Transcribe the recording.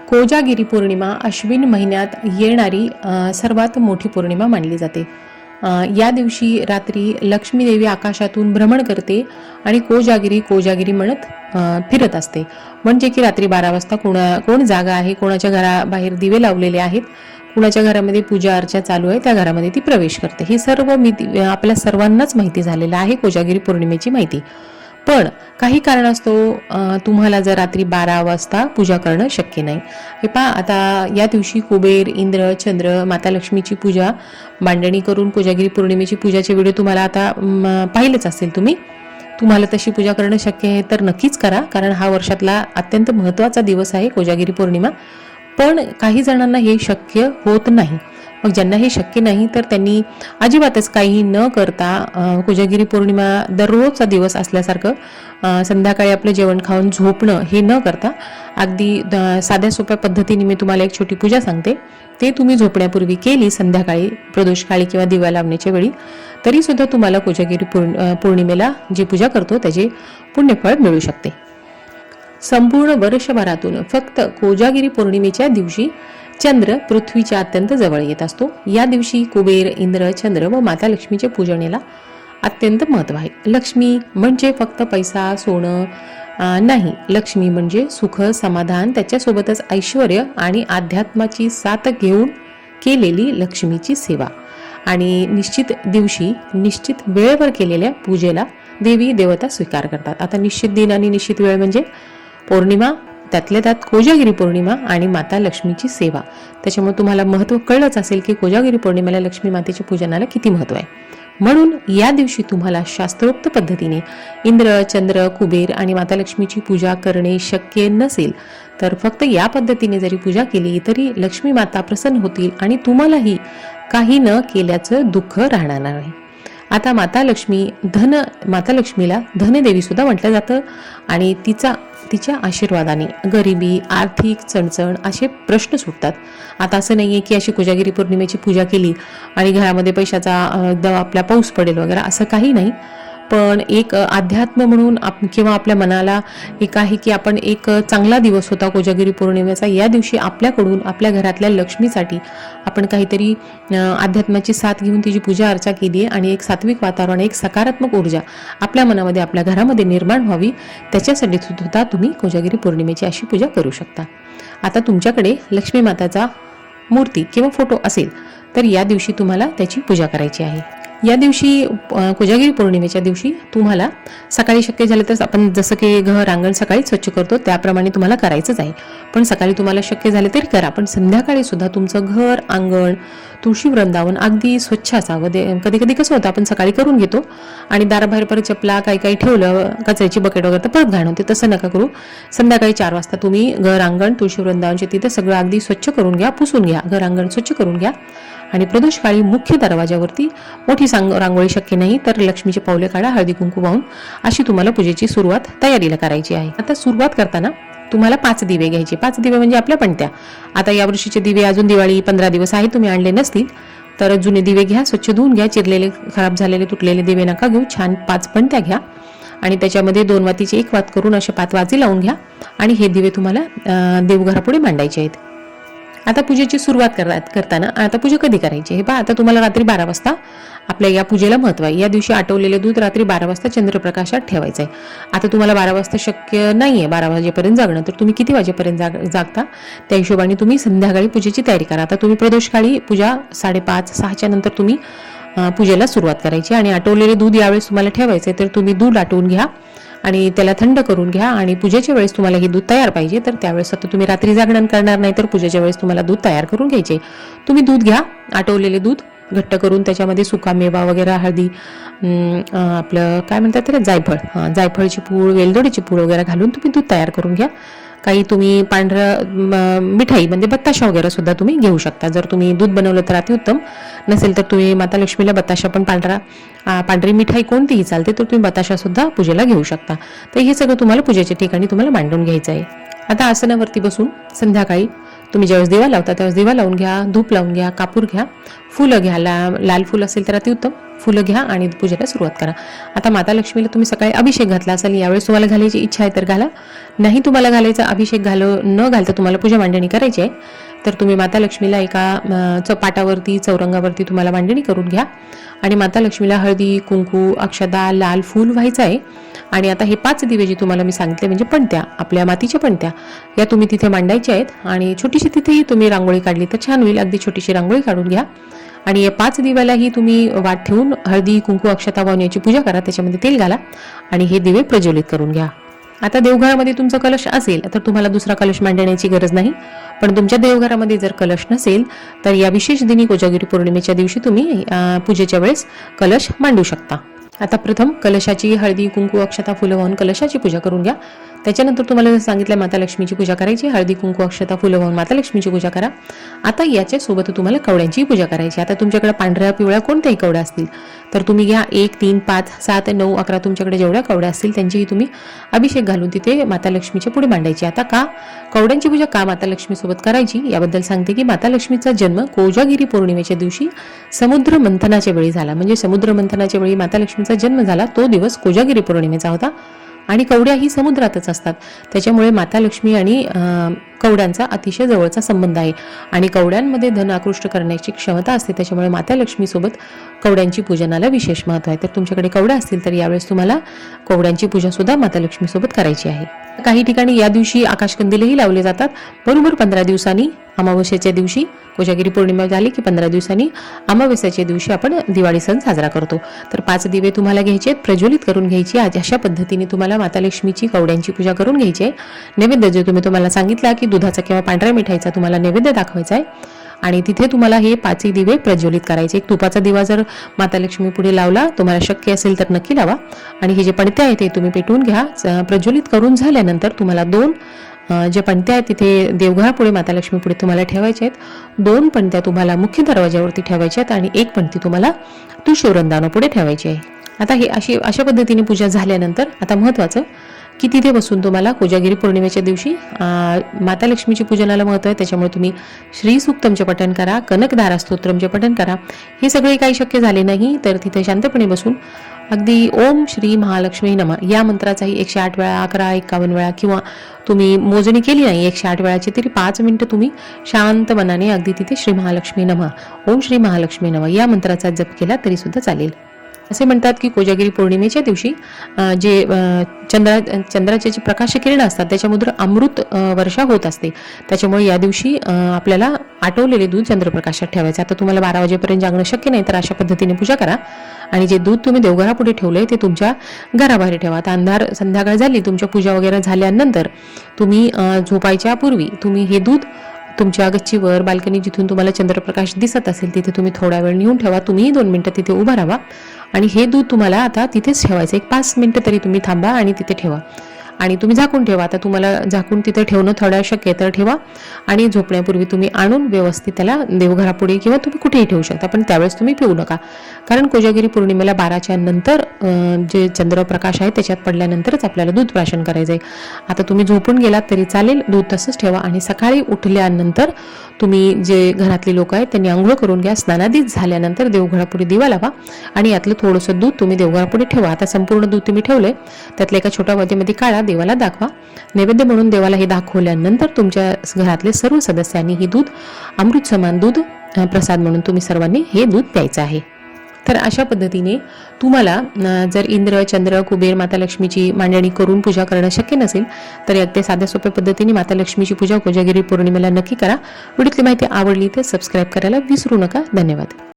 कोजागिरी पौर्णिमा अश्विन महिन्यात येणारी सर्वात मोठी पौर्णिमा मानली जाते. या दिवशी रात्री लक्ष्मी देवी आकाशातून भ्रमण करते आणि कोजागिरी कोजागिरी म्हणत फिरत असते. म्हणजे की रात्री 12 वाजता कोण जागा आहे, कोणाच्या घराबाहेर दिवे लावलेले आहेत, कुणाच्या घरामध्ये पूजा अर्चा चालू आहे, त्या घरामध्ये ती प्रवेश करते. हे सर्व आपल्या सर्वांनाच माहिती झालेलं आहे, कोजागिरी पौर्णिमेची माहिती. पण काही कारणास्तव तुम्हाला जर रात्री 12 वाजता पूजा करणं शक्य नाही. हे पहा, आता या दिवशी कुबेर, इंद्र, चंद्र, माता लक्ष्मीची पूजा मांडणी करून कोजागिरी पौर्णिमेची पूजाचे व्हिडिओ तुम्हाला आता पाहिलेच असेल. तुम्हाला तशी पूजा करणं शक्य आहे तर नक्कीच करा, कारण हा वर्षातला अत्यंत महत्त्वाचा दिवस आहे कोजागिरी पौर्णिमा. पण काही जणांना हे शक्य होत नाही. मग ज्यांना हे शक्य नाही तर त्यांनी अजिबातच काही न करता कोजागिरी पौर्णिमा दररोजचा दिवस असल्यासारखं संध्याकाळी आपलं जेवण खाऊन झोपणं हे न करता अगदी साध्या सोप्या पद्धतीने मी तुम्हाला एक छोटी पूजा सांगते. ते तुम्ही झोपण्यापूर्वी केली संध्याकाळी प्रदोषकाळी किंवा दिवा लावण्याच्या वेळी, तरी सुद्धा तुम्हाला कोजागिरी पौर्णिमेला जी पूजा करतो त्याचे पुण्यफळ मिळू शकते. संपूर्ण वर्षभरातून फक्त कोजागिरी पौर्णिमेच्या दिवशी चंद्र पृथ्वीच्या अत्यंत जवळ येत असतो. या दिवशी कुबेर, इंद्र, चंद्र व माता लक्ष्मीच्या पूजनेला अत्यंत महत्त्व आहे. लक्ष्मी म्हणजे फक्त पैसा, सोनं नाही. लक्ष्मी म्हणजे सुख, समाधान, त्याच्यासोबतच ऐश्वर्य आणि अध्यात्माची साथ घेऊन केलेली लक्ष्मीची सेवा. आणि निश्चित दिवशी निश्चित वेळेवर केलेल्या पूजेला देवी देवता स्वीकार करतात. आता निश्चित दिन आणि निश्चित वेळ म्हणजे पौर्णिमा, त्यातल्या त्यात कोजागिरी पौर्णिमा आणि माता लक्ष्मीची सेवा. त्याच्यामुळे तुम्हाला महत्त्व कळलंच असेल की कोजागिरी पौर्णिमेला लक्ष्मी मातेच्या पूजनाला किती महत्त्व आहे. म्हणून या दिवशी तुम्हाला शास्त्रोक्त पद्धतीने इंद्र, चंद्र, कुबेर आणि माता लक्ष्मीची पूजा करणे शक्य नसेल तर फक्त या पद्धतीने जरी पूजा केली तरी लक्ष्मी माता प्रसन्न होतील आणि तुम्हालाही काही न केल्याचं दुःख राहणार नाही. आता माता लक्ष्मीला धनदेवी सुद्धा म्हटलं जातं आणि तिच्या आशीर्वादाने गरिबी, आर्थिक चणचण असे प्रश्न सुटतात. आता असं नाहीये की अशी कोजागिरी पौर्णिमेची पूजा केली आणि घरामध्ये पैशाचा एकदम आपल्या पाऊस पडेल वगैरे, असं काही नाही. पण एक अध्यात्म म्हणून किंवा आपल्या मनाला एक आहे की आपण एक चांगला दिवस होता कोजागिरी पौर्णिमेचा, या दिवशी आपल्याकडून आपल्या घरातल्या लक्ष्मीसाठी आपण काहीतरी अध्यात्माची साथ घेऊन तिची पूजा अर्चा केली आहे आणि एक सात्विक वातावरण, एक सकारात्मक ऊर्जा आपल्या मनामध्ये आपल्या घरामध्ये निर्माण व्हावी, त्याच्यासाठी सुद्धा तुम्ही कोजागिरी पौर्णिमेची अशी पूजा करू शकता. आता तुमच्याकडे लक्ष्मी माताचा मूर्ती किंवा फोटो असेल तर या दिवशी तुम्हाला त्याची पूजा करायची आहे. या दिवशी कोजागिरी पौर्णिमेच्या दिवशी तुम्हाला सकाळी शक्य झालं तर आपण जसं की घर अंगण सकाळी स्वच्छ करतो त्याप्रमाणे तुम्हाला करायचंच आहे. पण सकाळी तुम्हाला शक्य झाले तरी करा, पण संध्याकाळी सुद्धा तुमचं घर अंगण, तुळशी वृंदावन अगदी स्वच्छ असावं. कधी कधी कसं होतं आपण सकाळी करून घेतो आणि दाराबाहेर परत चपला काही ठेवलं, कचऱ्याची बकेट वगैरे तर परत घाण होते. तसं नका करू. संध्याकाळी 4 वाजता तुम्ही घर अंगण तुळशी वृंदावनचे तिथे सगळं अगदी स्वच्छ करून घ्या, पुसून घ्या, घर अंगण स्वच्छ करून घ्या. आणि प्रदोषकाळी मुख्य दरवाजावरती मोठी रांगोळी शक्य नाही तर लक्ष्मीचे पावले काढा, हळदी कुंकू वाहून अशी तुम्हाला पूजेची सुरुवात तयारीला करायची आहे. आता सुरुवात करताना तुम्हाला 5 दिवे घ्यायचे. 5 दिवे म्हणजे आपल्या पणत्या. आता या वर्षीचे दिवे अजून दिवाळी 15 दिवस आहे, तुम्ही आणले नसतील तर जुने दिवे घ्या, स्वच्छ धुवून घ्या. चिरलेले, खराब झालेले, तुटलेले दिवे नका घेऊ. छान 5 पणत्या घ्या आणि त्याच्यामध्ये 2 वातीचे 1 वात करून असे 5 वाती लावून घ्या आणि हे दिवे तुम्हाला देवघरापुढे मांडायचे आहेत. आता पूजेची सुरुवात करताना आता पूजा कधी करायची हे पहा. आता तुम्हाला रात्री 12 वाजता आपल्या या पूजेला महत्त्व आहे. या दिवशी आटवलेले दूध रात्री 12 वाजता चंद्रप्रकाशात ठेवायचं आहे. आता तुम्हाला 12 वाजता शक्य नाहीये 12 वाजेपर्यंत जागणं, तर तुम्ही किती वाजेपर्यंत जागता त्या हिशोबाने तुम्ही संध्याकाळी पूजेची तयारी करा. आता तुम्ही प्रदोषकाळी पूजा 5:30-6च्या नंतर तुम्ही पूजेला सुरुवात करायची आणि आटवलेले दूध यावेळेस तुम्हाला ठेवायचं आहे, तर तुम्ही दूध आटवून घ्या आणि त्याला थंड करून घ्या. आणि पूजेच्या वेळेस तुम्हाला हे दूध तयार पाहिजे, तर त्यावेळेस आता तुम्ही रात्री जागरण करणार नाही तर पूजेच्या वेळेस तुम्हाला दूध तयार करून घ्यायचे. तुम्ही दूध घ्या, आटवलेले दूध घट्ट करून त्याच्यामध्ये सुका मेवा वगैरे, हळदी, आपलं काय म्हणतात त्याला, जायफळची पूड, वेलदोडीची पूड वगैरे घालून तुम्ही दूध तयार करून घ्या. काही तुम्ही पांढरं मिठाई म्हणजे बत्ताशा वगैरे सुद्धा तुम्ही घेऊ शकता. जर तुम्ही दूध बनवलं तर अतिउत्तम, नसेल तर तुम्ही माता लक्ष्मीला बत्ताशा पण पांढरी मिठाई कोणतीही चालते, तर तुम्ही बत्ताशा सुद्धा पूजेला घेऊ शकता. तर हे सगळं तुम्हाला पूजेच्या ठिकाणी तुम्हाला मांडून घ्यायचं आहे. आता आसनावरती बसून संध्याकाळी तुम्ही ज्यावेळेस दिवा लावता त्यावेळेस दिवा लावून घ्या, धूप लावून घ्या, कापूर घ्या, फुलं घ्या, लाल फुल असेल तर अतिउत्तम, फुलं घ्या आणि पूजेला सुरुवात करा. आता माता लक्ष्मीला तुम्ही सकाळी अभिषेक घातला असेल, यावेळेस तुम्हाला घालायची इच्छा आहे तर घाला, नाही तुम्हाला घालायचा अभिषेक न घालता तुम्हाला पूजा मांडणी करायची आहे तर तुम्ही माता लक्ष्मीला एका पाटावरती चौरंगावरती तुम्हाला मांडणी करून घ्या आणि माता लक्ष्मीला हळदी, कुंकू, अक्षदा, लाल फूल व्हायचं आहे. आणि आता हे 5 दिवे जे तुम्हाला मी सांगितले म्हणजे पणत्या, आपल्या मातीच्या पणत्या, या तुम्ही तिथे मांडायच्या आहेत आणि छोटीशी तिथेही तुम्ही रांगोळी काढली तर छान होईल. अगदी छोटीशी रांगोळी काढून घ्या आणि या 5 दिव्यालाही तुम्ही वाट ठेवून हळदी, कुंकू, अक्षता वाहून याची पूजा करा, त्याच्यामध्ये तेल घाला आणि हे दिवे प्रज्वलित करून घ्या. आता देवघरामध्ये तुमचा कलश असेल तर तुम्हाला दुसरा कलश मांडण्याची गरज नाही, पण तुमच्या देवघरामध्ये जर कलश नसेल तर या विशेष दिनी कोजागिरी पौर्णिमेच्या दिवशी तुम्ही पूजेच्या वेळेस कलश मांडू शकता. आता प्रथम कलशाची हळदी, कुंकू, अक्षता, फुलं वाहून कलशाची पूजा करून घ्या. त्याच्यानंतर तुम्हाला सांगितलं माता लक्ष्मीची पूजा करायची, हळदी, कुंकू, अक्षता, फुलं वाहून माता लक्ष्मीची पूजा करा. आता याच्यासोबत तुम्हाला कवड्यांची पूजा करायची. आता तुमच्याकडे पांढऱ्या, पिवळ्या कोणत्याही कवड्या असतील तर तुम्ही घ्या. 1, 3, 5, 7, 9, 11 तुमच्याकडे जेवढ्या कवड्या असतील त्यांचीही तुम्ही अभिषेक घालून तिथे माता लक्ष्मीच्या पुढे मांडायची. आता का कवड्यांची पूजा का माता लक्ष्मीसोबत करायची याबद्दल सांगते की माता लक्ष्मीचा जन्म कोजागिरी पौर्णिमेच्या दिवशी समुद्र मंथनाच्या वेळी झाला. म्हणजे समुद्र मंथनाच्या वेळी माता लक्ष्मीचा जन्म झाला, तो दिवस कोजागिरी पौर्णिमेचा होता आणि कवड्या ही समुद्रातच असतात. त्याच्यामुळे माता लक्ष्मी आणि कवड्यांचा अतिशय जवळचा संबंध आहे आणि कवड्यांमध्ये धन आकृष्ट करण्याची क्षमता असते. त्याच्यामुळे माता लक्ष्मीसोबत कवड्यांची पूजनाला विशेष महत्त्व आहे. तर तुमच्याकडे कवड्या असतील तर यावेळेस तुम्हाला कवड्यांची पूजा सुद्धा माता लक्ष्मीसोबत करायची आहे. काही ठिकाणी या दिवशी आकाशकंदीलही लावले जातात. बरोबर 15 दिवसांनी अमावस्येच्या दिवशी, कोजागिरी पौर्णिमा झाली की 15 दिवसांनी अमावस्येच्या दिवशी आपण दिवाळी सण साजरा करतो. तर 5 दिवे तुम्हाला घ्यायचे, प्रज्वलित करून घ्यायची. अशा पद्धतीने तुम्हाला माता लक्ष्मीची कवड्यांची पूजा करून घ्यायची आहे. नैवेद्य जे तुम्हाला सांगितला की दुधाचा किंवा पांढऱ्या मिठाईचा तुम्हाला नैवेद्य दाखवायचा आहे आणि तिथे तुम्हाला हे 5 दिवे प्रज्वलित करायचे. एक तुपाचा दिवा जर माता लक्ष्मी पुढे लावला, तुम्हाला शक्य असेल तर नक्की लावा आणि हे जे पणत्या आहेत ते तुम्ही पेटवून घ्या. प्रज्वलित करून झाल्यानंतर तुम्हाला 2 जे पणत्या आहेत तिथे देवघरापुढे माता लक्ष्मी पुढे तुम्हाला ठेवायच्या आहेत. 2 पणत्या तुम्हाला मुख्य दरवाज्यावरती ठेवायच्या आहेत आणि 1 पणती तुम्हाला तुळशीवृंदावनापुढे ठेवायची आहे. आता हे अशा पद्धतीने पूजा झाल्यानंतर आता महत्त्वाचं की तिथे बसून तुम्हाला कोजागिरी पौर्णिमेच्या दिवशी माता लक्ष्मीची पूजनाला महत्त्व आहे. त्याच्यामुळे तुम्ही श्री सूक्तमचे पठण करा, कनकधारा स्तोत्रमचे पठण करा. हे सगळे काही शक्य झाले नाही तर तिथे शांतपणे बसून अगदी ओम श्री महालक्ष्मी नमः या मंत्राचाही 108 वेळा, 11, 51 वेळा किंवा तुम्ही मोजणी केली नाही 108 वेळाची तरी 5 मिनिटं तुम्ही शांत मनाने अगदी तिथे श्री महालक्ष्मी नमः, ओम श्री महालक्ष्मी नमः या मंत्राचा जप केला तरी सुद्धा चालेल. असे म्हणतात की कोजागिरी पौर्णिमेच्या दिवशी जे चंद्राचे जे प्रकाश किरण असतात त्याच्यामुळे अमृत वर्षा होत असते. त्याच्यामुळे या दिवशी आपल्याला आटवलेले दूध चंद्रप्रकाशात ठेवायचं. आता तुम्हाला 12 वाजेपर्यंत जागणं शक्य नाही तर अशा पद्धतीने पूजा करा आणि जे दूध तुम्ही देवघरापुढे ठेवलंय ते तुमच्या घराबाहेर ठेवा. आता अंधार संध्याकाळ झाली, तुमच्या पूजा वगैरे झाल्यानंतर तुम्ही झोपायच्या पूर्वी तुम्ही हे दूध तुमच्या गच्चीवर, बाल्कनी जिथून तुम्हाला चंद्रप्रकाश दिसत असेल तिथे तुम्ही थोडा वेळ नेऊन ठेवा. तुम्ही 2 मिनिटं तिथे उभा राहा आणि हे दूध तुम्हाला आता तिथेच ठेवायचं. 5 मिनिटं तरी तुम्ही थांबा आणि तिथे ठेवा आणि तुम्ही झाकून ठेवा. आता तुम्हाला झाकून तिथे ठेवणं थोडं शक्य तर ठेवा आणि झोपण्यापूर्वी तुम्ही आणून व्यवस्थित त्याला देवघरापुढे किंवा तुम्ही कुठेही ठेवू शकता, पण त्यावेळेस तुम्ही पिऊ नका. कारण कोजागिरी पौर्णिमेला 12च्या नंतर जे चंद्रप्रकाश आहे त्याच्यात पडल्यानंतरच आपल्याला दूध प्राशन करायचं आहे. आता तुम्ही झोपून गेलात तरी चालेल, दूध तसंच ठेवा आणि सकाळी उठल्यानंतर तुम्ही जे घरातले लोक आहेत त्यांनी आंघोळ करून घ्या. स्नानादीत झाल्यानंतर देवघरापुढे दिवा लावा आणि यातलं थोडंसं दूध तुम्ही देवघरापुढे ठेवा. आता संपूर्ण दूध तुम्ही ठेवलंय त्यातल्या एका छोट्या वाटीमध्ये काढा, देवाला दाखवा. नैवेद्य म्हणून देवाला हे दाखवल्यानंतर तुमच्या घरातले सर्व सदस्यांनी हे दूध अमृत समान दूध प्रसाद म्हणून तुम्ही सर्वांनी हे दूध प्यायचं आहे. तर अशा पद्धतीने तुम्हाला जर इंद्र, चंद्र, कुबेर, माता लक्ष्मीची मांडणी करून पूजा करणं शक्य नसेल तर अगदी साध्या सोप्या पद्धतीने माता लक्ष्मीची पूजा कोजागिरी पौर्णिमेला नक्की करा. व्हिडिओतली माहिती आवडली तर सबस्क्राईब करायला विसरू नका. धन्यवाद.